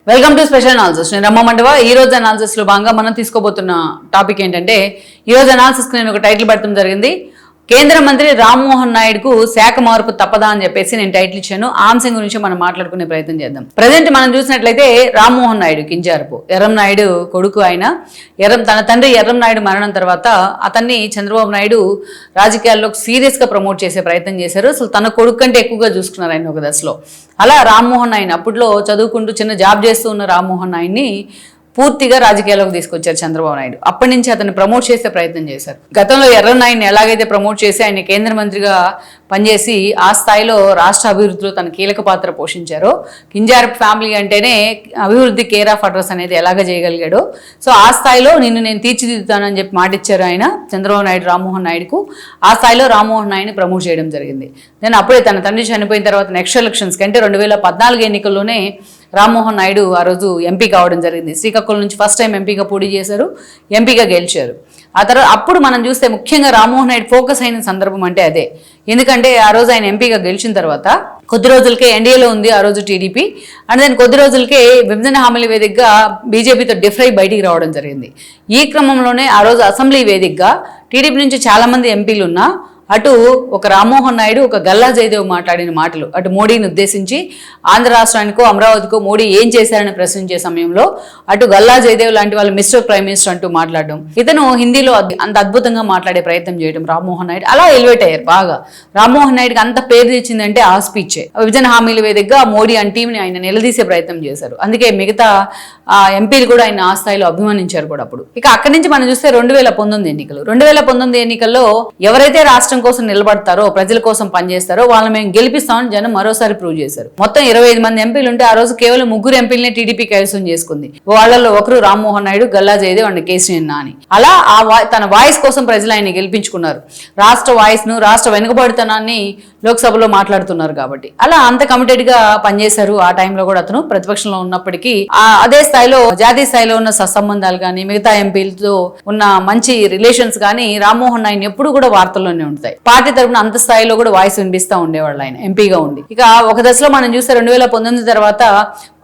Welcome to special analysis. నేను రమ్మ మండవ. ఈ రోజు అనాలిసిస్ లో భాగంగా మనం తీసుకోబోతున్న టాపిక్ ఏంటంటే, ఈ రోజు అనాలిసిస్ కి నేను ఒక టైటిల్ పెట్టడం జరిగింది. కేంద్ర మంత్రి రామ్మోహన్ నాయుడుకు శాఖ మార్పు తప్పదా అని చెప్పేసి నేను టైటిల్ ఇచ్చాను. ఆ అంశం గురించి మనం మాట్లాడుకునే ప్రయత్నం చేద్దాం. ప్రజెంట్ మనం చూసినట్లయితే రామ్మోహన్ నాయుడు కింజారపు ఎర్రం నాయుడు కొడుకు ఆయన. తన తండ్రి ఎర్రం నాయుడు మరణం తర్వాత అతన్ని చంద్రబాబు నాయుడు రాజకీయాల్లో సీరియస్ గా ప్రమోట్ చేసే ప్రయత్నం చేశారు. అసలు తన కొడుకు కంటే ఎక్కువగా చూసుకున్నారు ఆయన ఒక దశలో. అలా రామ్మోహన్ నాయుడు అప్పట్లో చదువుకుంటూ చిన్న జాబ్ చేస్తూ ఉన్న రామ్మోహన్ నాయుడిని పూర్తిగా రాజకీయాల్లోకి తీసుకొచ్చారు చంద్రబాబు నాయుడు. అప్పటి నుంచి అతన్ని ప్రమోట్ చేసే ప్రయత్నం చేశారు. గతంలో ఎర్రం నాయుడిని ఎలాగైతే ప్రమోట్ చేసి ఆయన కేంద్ర మంత్రిగా పనిచేసి ఆ స్థాయిలో రాష్ట్ర అభివృద్ధిలో తన కీలక పాత్ర పోషించారో, కింజారప్ ఫ్యామిలీ అంటేనే అభివృద్ధి కేర్ ఆఫ్ అడ్రస్ అనేది ఎలాగ చేయగలిగాడో, సో ఆ స్థాయిలో నేను తీర్చిదిద్దుతానని చెప్పి మాటిచ్చారు ఆయన చంద్రబాబు నాయుడు రామ్మోహన్ నాయుడుకు. ఆ స్థాయిలో రామ్మోహన్ నాయుడిని ప్రమోట్ చేయడం జరిగింది. నేను అప్పుడే తన తండ్రి చనిపోయిన తర్వాత నెక్స్ట్ ఎలక్షన్స్కి అంటే 2014 ఎన్నికల్లోనే రామ్మోహన్ నాయుడు ఆ రోజు ఎంపీ కావడం జరిగింది. శ్రీకాకుళం నుంచి ఫస్ట్ టైం ఎంపీగా పోటీ చేశారు, ఎంపీగా గెలిచారు. ఆ తర్వాత అప్పుడు మనం చూస్తే ముఖ్యంగా రామ్మోహన్ నాయుడు ఫోకస్ అయిన సందర్భం అంటే అదే. ఎందుకంటే ఆ రోజు ఆయన ఎంపీగా గెలిచిన తర్వాత కొద్ది రోజులకే ఎన్డీఏలో ఉంది ఆ రోజు టీడీపీ. అండ్ దాని కొద్ది రోజులకే విభజన హామీల వేదికగా బీజేపీతో డిఫ్రై బయటికి రావడం జరిగింది. ఈ క్రమంలోనే ఆ రోజు అసెంబ్లీ వేదికగా టీడీపీ నుంచి చాలామంది ఎంపీలు ఉన్నా అటు ఒక రామ్మోహన్ నాయుడు ఒక గల్లా జయదేవ్ మాట్లాడిన మాటలు, అటు మోడీని ఉద్దేశించి ఆంధ్ర రాష్ట్రానికో అమరావతికో మోడీ ఏం చేశారని ప్రశ్నించే సమయంలో అటు గల్లా జయదేవ్ లాంటి వాళ్ళు మిస్టర్ ప్రైమ్ మినిస్టర్ అంటూ మాట్లాడడం, ఇతను హిందీలో అంత అద్భుతంగా మాట్లాడే ప్రయత్నం చేయడం రామ్మోహన్ నాయుడు. అలా ఎలివేట్ అయ్యారు బాగా. రామ్మోహన్ నాయుడుకి అంత పేరు తెచ్చిందంటే ఆ స్పీచే. విభజన హామీల వేదికగా మోడీ అండ్ టీంని ఆయన నిలదీసే ప్రయత్నం చేశారు. అందుకే మిగతా ఎంపీలు కూడా ఆయన ఆ స్థాయిలో అభిమానించారు కూడా అప్పుడు. ఇక అక్కడి నుంచి మనం చూస్తే 2019 ఎన్నికల్లో ఎవరైతే రాష్ట్రం కోసం నిలబడతారో, ప్రజల కోసం పనిచేస్తారో వాళ్ళని మేము గెలిపిస్తామని జనం మరోసారి ప్రూవ్ చేశారు. మొత్తం 25 మంది ఎంపీలు ఉంటే ఆ రోజు కేవలం 3 ఎంపీలనే టీడీపీ కైవసం చేసుకుంది. వాళ్ళలో ఒకరు రామ్మోహన్ నాయుడు, గల్లా జయదేవ్ అండ్ కేసీఆర్ నాని. అలా తన వాయిస్ కోసం ప్రజలు ఆయన గెలిపించుకున్నారు. రాష్ట్ర వాయిస్ ను, రాష్ట్ర వెనుకబడితనాన్ని లోక్సభలో మాట్లాడుతున్నారు కాబట్టి అలా అంత కమిటెడ్ గా పనిచేశారు. ఆ టైంలో కూడా అతను ప్రతిపక్షంలో ఉన్నప్పటికీ అదే స్థాయిలో జాతీయ స్థాయిలో ఉన్న సత్సంబంధాలు కానీ, మిగతా ఎంపీలతో ఉన్న మంచి రిలేషన్స్ కానీ రామ్మోహన్ నాయుడు ఎప్పుడు కూడా వార్తల్లోనే ఉంటాయి. పార్టీ తరపున అంత స్థాయిలో కూడా వాయిస్ వినిపిస్తూ ఉండేవాళ్ళు ఆయన ఎంపీగా ఉండి. ఇక ఒక దశలో మనం చూస్తే 2019 తర్వాత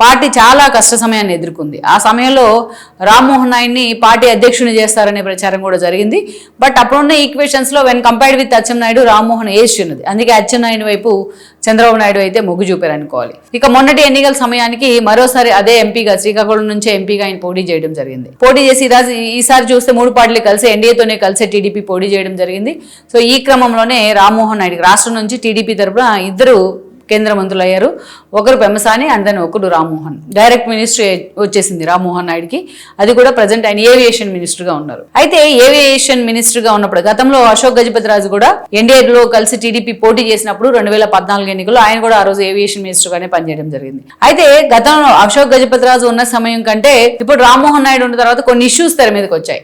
పార్టీ చాలా కష్ట సమయాన్ని ఎదుర్కొంది. ఆ సమయంలో రామ్మోహన్ నాయుడిని పార్టీ అధ్యక్షుని చేస్తారనే ప్రచారం కూడా జరిగింది. బట్ అప్పుడున్న ఈక్వేషన్స్ లో when compared with Atchannaidu Rammohan age చిన్నది. అందుకే అచ్చెన్నాయుడు వైపు చంద్రబాబు నాయుడు అయితే మొగ్గు చూపారు అనుకోవాలి. ఇక మొన్నటి ఎన్నికల సమయానికి మరోసారి అదే ఎంపీగా శ్రీకాకుళం నుంచే ఎంపీగా ఆయన పోటీ చేయడం జరిగింది. పోటీ చేసి ఈసారి చూస్తే 3 పార్టీలు కలిసి ఎన్డీఏతోనే కలిసి టీడీపీ పోటీ చేయడం జరిగింది. సో ఈ క్రమంలోనే రామ్మోహన్ నాయుడు రాష్ట్రం నుంచి టీడీపీ తరపున 2 కేంద్ర మంత్రులు అయ్యారు. ఒకరు పెమ్మసాని అండ్ దెన్ ఒకరు రామ్మోహన్. డైరెక్ట్ మినిస్ట్రీ వచ్చేసింది రామ్మోహన్ నాయుడుకి. అది కూడా ప్రజెంట్ ఆయన ఏవియేషన్ మినిస్టర్ గా ఉన్నారు. అయితే ఏవియేషన్ మినిస్టర్ గా ఉన్నప్పుడు గతంలో అశోక్ గజపతి రాజు కూడా ఎన్డీఏలో కలిసి టీడీపీ పోటీ చేసినప్పుడు 2014 ఎన్నికల్లో ఆయన కూడా ఆ రోజు ఏవియేషన్ మినిస్టర్ గానే పనిచేయడం జరిగింది. అయితే గతంలో అశోక్ గజపతి రాజు ఉన్న సమయం కంటే ఇప్పుడు రామ్మోహన్ నాయుడు ఉన్న తర్వాత కొన్ని ఇష్యూస్ తెర మీదకి వచ్చాయి.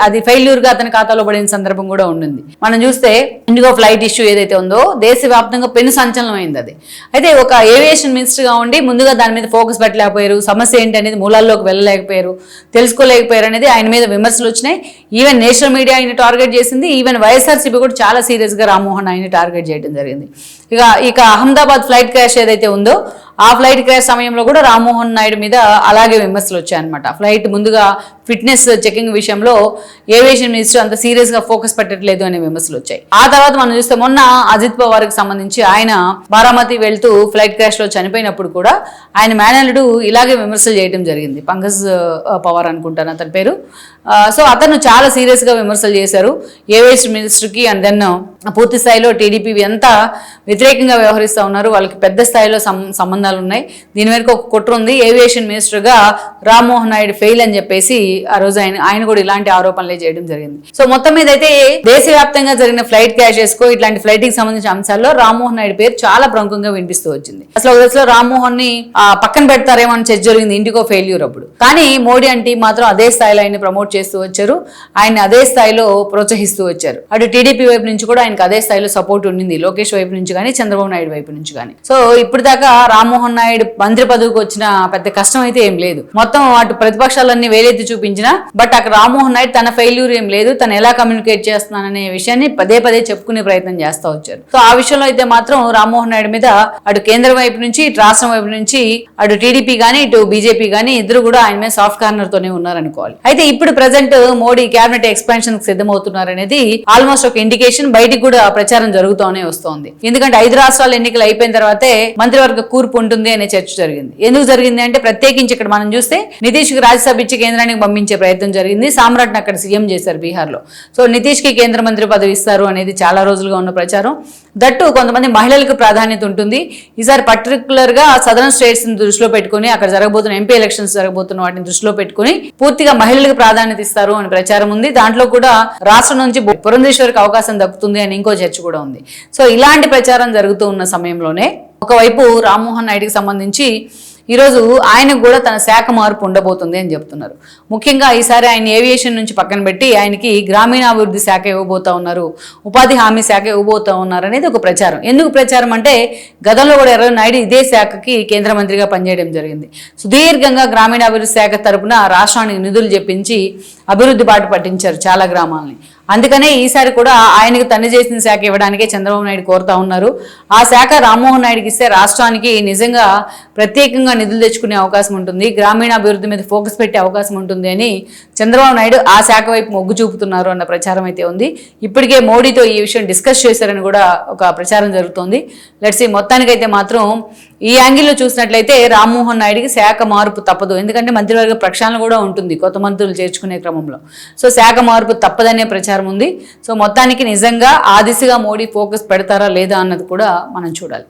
అది ఫెయిల్యూర్ గా అతని ఖాతాలో పడిన సందర్భం కూడా ఉండింది. మనం చూస్తే ఇండిగో ఫ్లైట్ ఇష్యూ ఏదైతే ఉందో దేశవ్యాప్తంగా పెను సంచలనం అయింది. అది అయితే ఒక ఏవియేషన్ మినిస్టర్ గా ఉండి ముందుగా దాని మీద ఫోకస్ పెట్టలేకపోయారు. సమస్య ఏంటి అనేది మూలాల్లోకి వెళ్ళలేకపోయారు, తెలుసుకోలేకపోయారు అనేది ఆయన మీద విమర్శలు వచ్చినాయి. ఈవెన్ నేషనల్ మీడియా ఆయన టార్గెట్ చేసింది. ఈవెన్ వైఎస్ఆర్సీపీ కూడా చాలా సీరియస్ గా రామ్మోహన్ ఆయన టార్గెట్ చేయడం జరిగింది. ఇక అహ్మదాబాద్ ఫ్లైట్ క్రాష్ ఏదైతే ఉందో ఆ ఫ్లైట్ క్రాష్ సమయంలో కూడా రామ్మోహన్ నాయుడు మీద అలాగే విమర్శలు వచ్చాయన్నమాట. ఫ్లైట్ ముందుగా ఫిట్నెస్ చెకింగ్ విషయంలో ఏవియేషన్ మినిస్టర్ అంత సీరియస్ గా ఫోకస్ పెట్టట్లేదు అనే విమర్శలు వచ్చాయి. ఆ తర్వాత మనం చూస్తే మొన్న అజిత్ పవార్ కి సంబంధించి ఆయన బారామతి వెళ్తూ ఫ్లైట్ క్రాష్ లో చనిపోయినప్పుడు కూడా ఆయన మేనల్లుడు ఇలాగే విమర్శలు చేయడం జరిగింది. పంకజ్ పవార్ అనుకుంటాను అతని పేరు. సో అతను చాలా సీరియస్ గా విమర్శలు చేశారు ఏవియేషన్ మినిస్టర్ కి. అండ్ దెన్ పూర్తి స్థాయిలో టీడీపీ ఎంత వ్యతిరేకంగా వ్యవహరిస్తూ ఉన్నారు, వాళ్ళకి పెద్ద స్థాయిలో సంబంధాలు ఉన్నాయి, దీని వరకు ఒక కుట్ర ఉంది, ఏవియేషన్ మినిస్టర్ గా రామ్మోహన్ నాయుడు ఫెయిల్ అని చెప్పేసి ఆ రోజు ఆయన కూడా ఇలాంటి ఆరోపణలే చేయడం జరిగింది. సో మొత్తం మీద అయితే దేశవ్యాప్తంగా జరిగిన ఫ్లైట్ క్రాషెస్ కో ఇట్లాంటి ఫ్లైట్ కి సంబంధించిన అంశాల్లో రామ్మోహన్ నాయుడు పేరు చాలా ప్రముఖంగా వినిపిస్తూ వచ్చింది. అసలు ఒక దశలో రామ్మోహన్ ని పక్కన పెడతారేమో అని చర్చ జరిగింది ఇండిగో ఫెయిల్యూర్ అప్పుడు. కానీ మోడీ అంటే మాత్రం అదే స్థాయిలో ఆయన ప్రమోట్ చేస్తూ వచ్చారు, ఆయన అదే స్థాయిలో ప్రోత్సహిస్తూ వచ్చారు. అటు టీడీపీ వైపు నుంచి కూడా ఆయనకు అదే స్థాయిలో సపోర్ట్ ఉండింది, లోకేష్ వైపు నుంచి కానీ చంద్రబాబు నాయుడు వైపు నుంచి కానీ. సో ఇప్పుడు దాకా రామ్మోహన్ నాయుడు మంత్రి పదవికి వచ్చిన పెద్ద కష్టం అయితే ఏం లేదు. మొత్తం అటు ప్రతిపక్షాలన్నీ వేలెత్తి చూపించినా బట్ అక్కడ రామ్మోహన్ నాయుడు తన ఫెయిల్యూర్ ఏం లేదు, తను ఎలా కమ్యూనికేట్ చేస్తున్నాననే విషయాన్ని పదే పదే చెప్పుకునే ప్రయత్నం చేస్తూ వచ్చారు. సో ఆ విషయంలో అయితే మాత్రం రామ్మోహన్ నాయుడు మీద అటు కేంద్రం వైపు నుంచి ఇటు రాష్ట్రం వైపు నుంచి అటు టీడీపీ గానీ ఇటు బీజేపీ గానీ ఇద్దరు కూడా ఆయన మీద సాఫ్ట్ కార్నర్ తోనే ఉన్నారనుకోవాలి. అయితే ఇప్పుడు ప్రజెంట్ మోడీ క్యాబినెట్ ఎక్స్పాన్షన్ కి సిద్ధమవుతున్నారనేది ఆల్మోస్ట్ ఒక ఇండికేషన్, బయటికి కూడా ప్రచారం జరుగుతూనే వస్తోంది. ఎందుకంటే 5 రాష్ట్రాల ఎన్నికలు అయిపోయిన తర్వాతే మంత్రివర్గ కూర్పు ఉంటుంది అనే చర్చ జరిగింది. ఎందుకు జరిగింది అంటే ప్రత్యేకించి ఇక్కడ మనం చూస్తే నితీష్ కి రాజ్యసభ ఇచ్చి కేంద్రానికి పంపించే ప్రయత్నం జరిగింది. సామ్రాట్ని అక్కడ సీఎం చేశారు బీహార్ లో. సో నితీష్ కి కేంద్ర మంత్రి పదవి ఇస్తారు అనేది చాలా రోజులుగా ఉన్న ప్రచారం. దట్టు కొంతమంది మహిళలకు ప్రాధాన్యత ఉంటుంది. ఈసారి పర్టికులర్ గా సదరన్ స్టేట్స్ ని దృష్టిలో పెట్టుకుని అక్కడ జరగబోతున్న ఎంపీ ఎలక్షన్స్ జరగబోతున్న వాటిని దృష్టిలో పెట్టుకుని పూర్తిగా మహిళలకు ప్రాధాన్యత ఇస్తారు అని ప్రచారం ఉంది. దాంట్లో కూడా రాష్ట్రం నుంచి పురంధేశ్వరికి అవకాశం దక్కుతుంది అని ఇంకో చర్చ కూడా ఉంది. సో ఇలాంటి ప్రచారం జరుగుతూ ఉన్న సమయంలోనే ఒకవైపు రామ్మోహన్ నాయుడుకి సంబంధించి ఈరోజు ఆయనకు కూడా తన శాఖ మార్పు ఉండబోతుంది అని చెప్తున్నారు. ముఖ్యంగా ఈసారి ఆయన ఏవియేషన్ నుంచి పక్కన పెట్టి ఆయనకి గ్రామీణాభివృద్ధి శాఖ ఇవ్వబోతా ఉన్నారు, ఉపాధి హామీ శాఖ ఇవ్వబోతా ఉన్నారు అనేది ఒక ప్రచారం. ఎందుకు ప్రచారం అంటే గతంలో కూడా నాయుడు ఇదే శాఖకి కేంద్ర మంత్రిగా పనిచేయడం జరిగింది. సుదీర్ఘంగా గ్రామీణాభివృద్ధి శాఖ తరపున రాష్ట్రానికి నిధులు చెప్పించి అభివృద్ధి బాట పట్టించారు చాలా గ్రామాలని. అందుకనే ఈసారి కూడా ఆయనకు తండ్రి చేసిన శాఖ ఇవ్వడానికే చంద్రబాబు నాయుడు కోరుతా ఉన్నారు. ఆ శాఖ రామ్మోహన్ నాయుడుకి ఇస్తే రాష్ట్రానికి నిజంగా ప్రత్యేకంగా నిధులు తెచ్చుకునే అవకాశం ఉంటుంది, గ్రామీణాభివృద్ధి మీద ఫోకస్ పెట్టే అవకాశం ఉంటుంది అని చంద్రబాబు నాయుడు ఆ శాఖ వైపు మొగ్గు చూపుతున్నారు అన్న ప్రచారం అయితే ఉంది. ఇప్పటికే మోడీతో ఈ విషయం డిస్కస్ చేశారని కూడా ఒక ప్రచారం జరుగుతోంది. లెట్స్ సీ, మొత్తానికైతే మాత్రం ఈ యాంగిల్లో చూసినట్లయితే రామ్మోహన్ నాయుడికి శాఖ మార్పు తప్పదు. ఎందుకంటే మంత్రివర్గ ప్రక్షాళన కూడా ఉంటుంది కొత్త మంత్రులు చేర్చుకునే క్రమంలో. సో శాఖ మార్పు తప్పదనే ప్రచారం ఉంది. సో మొత్తానికి నిజంగా ఆ దిశగా మోడీ ఫోకస్ పెడతారా లేదా అన్నది కూడా మనం చూడాలి.